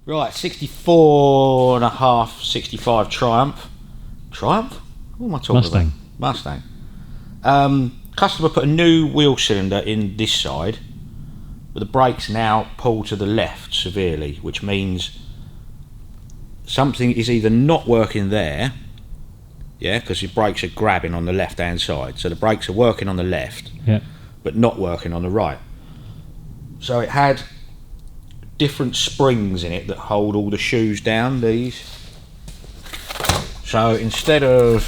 Right, 64 and a half, 65 Triumph. Triumph? What am I talking Mustang. about? Mustang. Customer put a new wheel cylinder in this side, but the brakes now pull to the left severely, which means something is either not working there, yeah, because the brakes are grabbing on the left hand side, so the brakes are working on the left, Yeah. but not working on the right. So it had different springs in it that hold all the shoes down, these. So instead of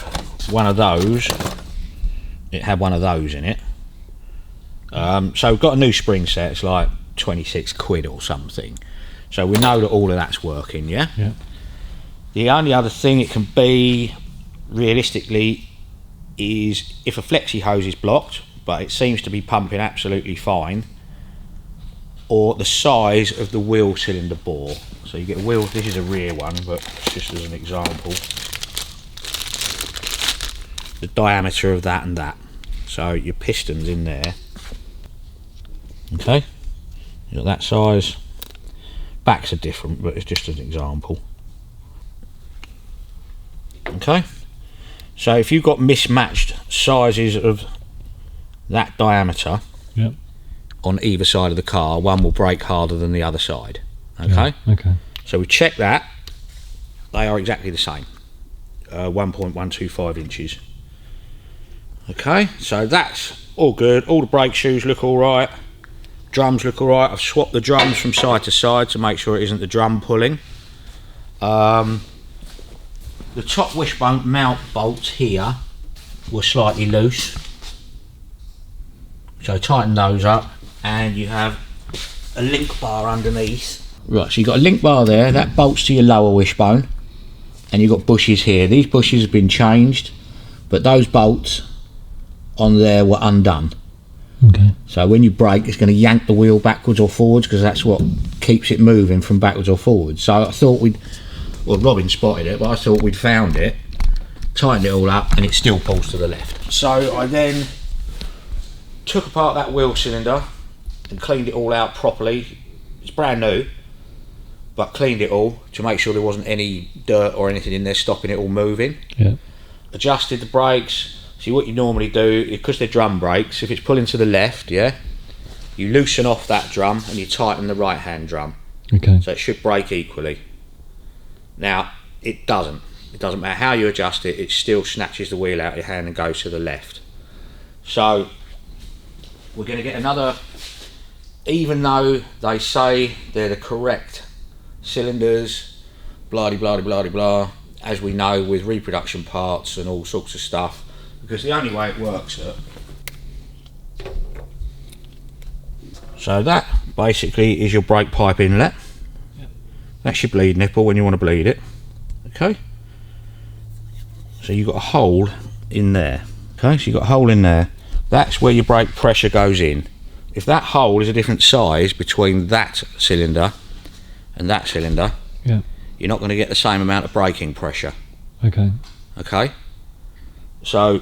one of those, it had one of those in it. So we've got a new spring set. It's like 26 quid or something. So we know that all of that's working, yeah? Yeah. The only other thing it can be, realistically, is if a flexi hose is blocked, but it seems to be pumping absolutely fine, or the size of the wheel cylinder bore. So you get a wheel, this is a rear one, but just as an example, the diameter of that and that. So your piston's in there. Okay, you got that size. Backs are different, but it's just an example. Okay, so if you've got mismatched sizes of that diameter, Yep. on either side of the car, one will brake harder than the other side. Okay, Yeah. Okay. so we check that they are exactly the same, 1.125 inches. Okay, so that's all good. All the brake shoes look all right, drums look all right. I've swapped the drums from side to side to make sure it isn't the drum pulling. The top wishbone mount bolts here were slightly loose, so tighten those up, and you have a link bar underneath. Right, so you've got a link bar there that bolts to your lower wishbone, and you've got bushes here. These bushes have been changed, but those bolts on there were undone. Okay. So when you brake, it's going to yank the wheel backwards or forwards, because that's what keeps it moving from backwards or forwards. So I thought well, Robin spotted it, but I thought we'd found it, tightened it all up, and it still pulls to the left. So I then took apart that wheel cylinder and cleaned it all out properly. It's brand new, but cleaned it all to make sure there wasn't any dirt or anything in there stopping it all moving. Yeah. Adjusted the brakes. See, what you normally do, because they're drum brakes, if it's pulling to the left, yeah, you loosen off that drum and you tighten the right hand drum. Okay. So it should brake equally. Now, it doesn't. It doesn't matter how you adjust it, it still snatches the wheel out of your hand and goes to the left. So we're going to get another, even though they say they're the correct cylinders, blah de blah de blah de blah, as we know with reproduction parts and all sorts of stuff, because the only way it works, so that basically is your brake pipe inlet. Yep. That's your bleed nipple when you want to bleed it. Okay, so you've got a hole in there. Okay, so you've got a hole in there. That's where your brake pressure goes in. If that hole is a different size between that cylinder and that cylinder, Yeah. you're not going to get the same amount of braking pressure. Okay. Okay, so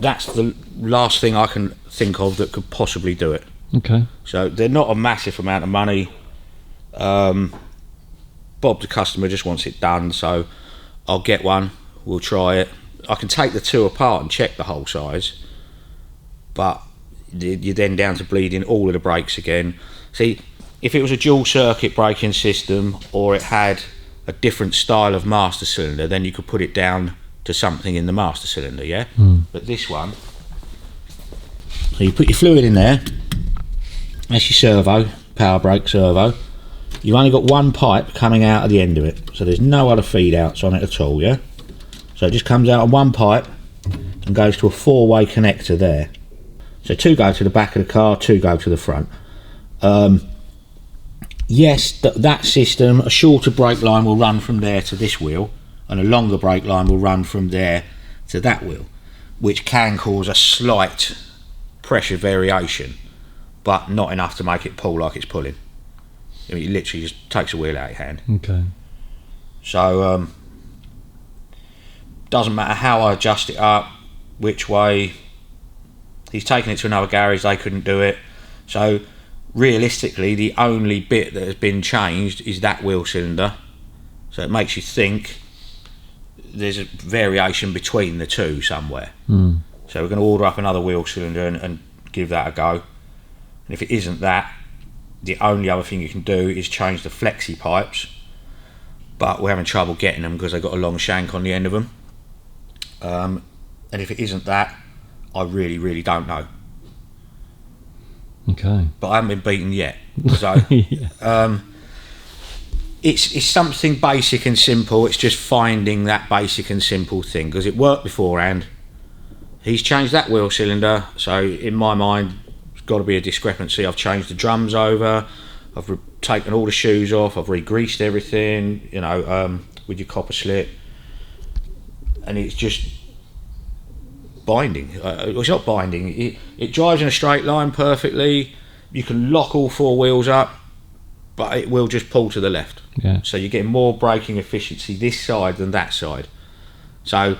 that's the last thing I can think of that could possibly do it. Okay. So they're not a massive amount of money. Bob the customer just wants it done, so I'll get one, we'll try it. I can take the two apart and check the hole size, but you're then down to bleeding all of the brakes again. See, if it was a dual circuit braking system, or it had a different style of master cylinder, then you could put it down to something in the master cylinder, yeah? But this one, so you put your fluid in there, that's your servo, power brake servo. You've only got one pipe coming out at the end of it, so there's no other feed outs on it at all, yeah? So it just comes out on one pipe and goes to a four-way connector there. So two go to the back of the car, two go to the front. Yes, that system, a shorter brake line will run from there to this wheel, and a longer brake line will run from there to that wheel, which can cause a slight pressure variation, but not enough to make it pull like it's pulling. I mean, it literally just takes the wheel out of your hand. Okay. So doesn't matter how I adjust it up, which way. He's taken it to another garage, they couldn't do it. So realistically, the only bit that has been changed is that wheel cylinder. So it makes you think there's a variation between the two somewhere. So we're going to order up another wheel cylinder and give that a go. And if it isn't that, the only other thing you can do is change the flexi pipes, but we're having trouble getting them because they've got a long shank on the end of them. And if it isn't that, I really don't know. Okay. But I haven't been beaten yet. So it's something basic and simple. It's just finding that basic and simple thing, because it worked beforehand. He's changed that wheel cylinder, so in my mind there's got to be a discrepancy. I've changed the drums over, I've taken all the shoes off, I've re-greased everything, you know, with your copper slit, and it's just binding. It's not binding, it drives in a straight line perfectly. You can lock all four wheels up, but it will just pull to the left. Yeah. So you're getting more braking efficiency this side than that side. So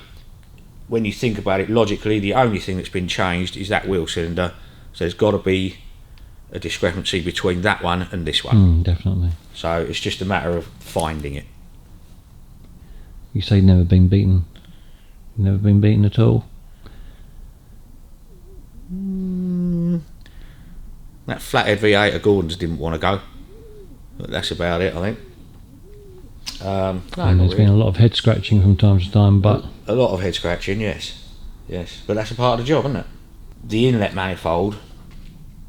when you think about it logically, the only thing that's been changed is that wheel cylinder. So there's got to be a discrepancy between that one and this one. Definitely. So it's just a matter of finding it. You say never been beaten. Never been beaten at all? That flathead V8 of Gordon's didn't want to go. But that's about it, I think. And there's been a lot of head scratching from time to time, but a lot of head scratching, yes. But that's a part of the job, isn't it? The inlet manifold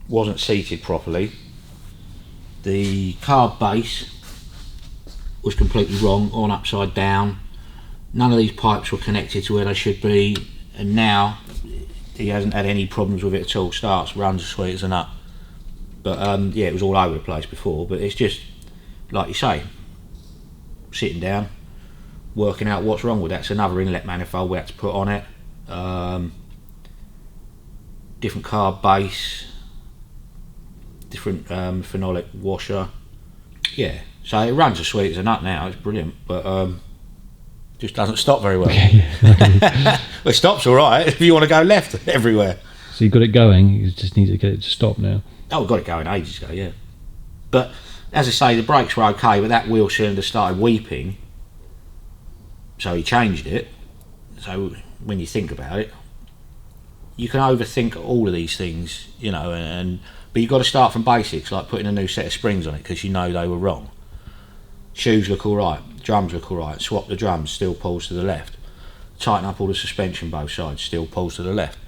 wasn't seated properly. The carb base was completely wrong, on upside down. None of these pipes were connected to where they should be, and now he hasn't had any problems with it at all. Starts, runs as sweet as a nut. But yeah, it was all over the place before. But it's just, like you say, sitting down, working out what's wrong with that. It's another inlet manifold we had to put on it. Different carb base, different phenolic washer. Yeah, so it runs as sweet as a nut now. It's brilliant, but just doesn't stop very well. Well, it stops all right if you want to go left everywhere. So you got it going. You just need to get it to stop now. Oh, we got it going ages ago, yeah. But as I say, the brakes were okay, but that wheel cylinder started weeping, so he changed it. So when you think about it, you can overthink all of these things, you know, but you've got to start from basics, like putting a new set of springs on it because you know they were wrong. Shoes look all right, drums look all right, swap the drums, still pulls to the left. Tighten up all the suspension both sides, still pulls to the left.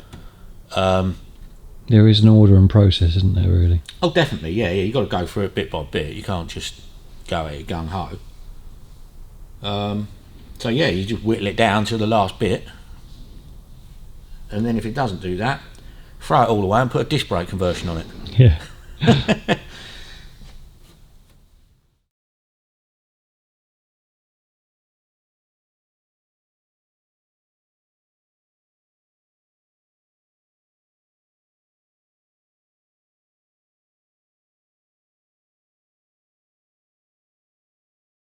There is an order and process, isn't there, really? Oh, definitely, yeah. You've got to go through it bit by bit. You can't just go at it gung-ho. So yeah, you just whittle it down to the last bit, and then if it doesn't do that, throw it all away and put a disc brake conversion on it. Yeah.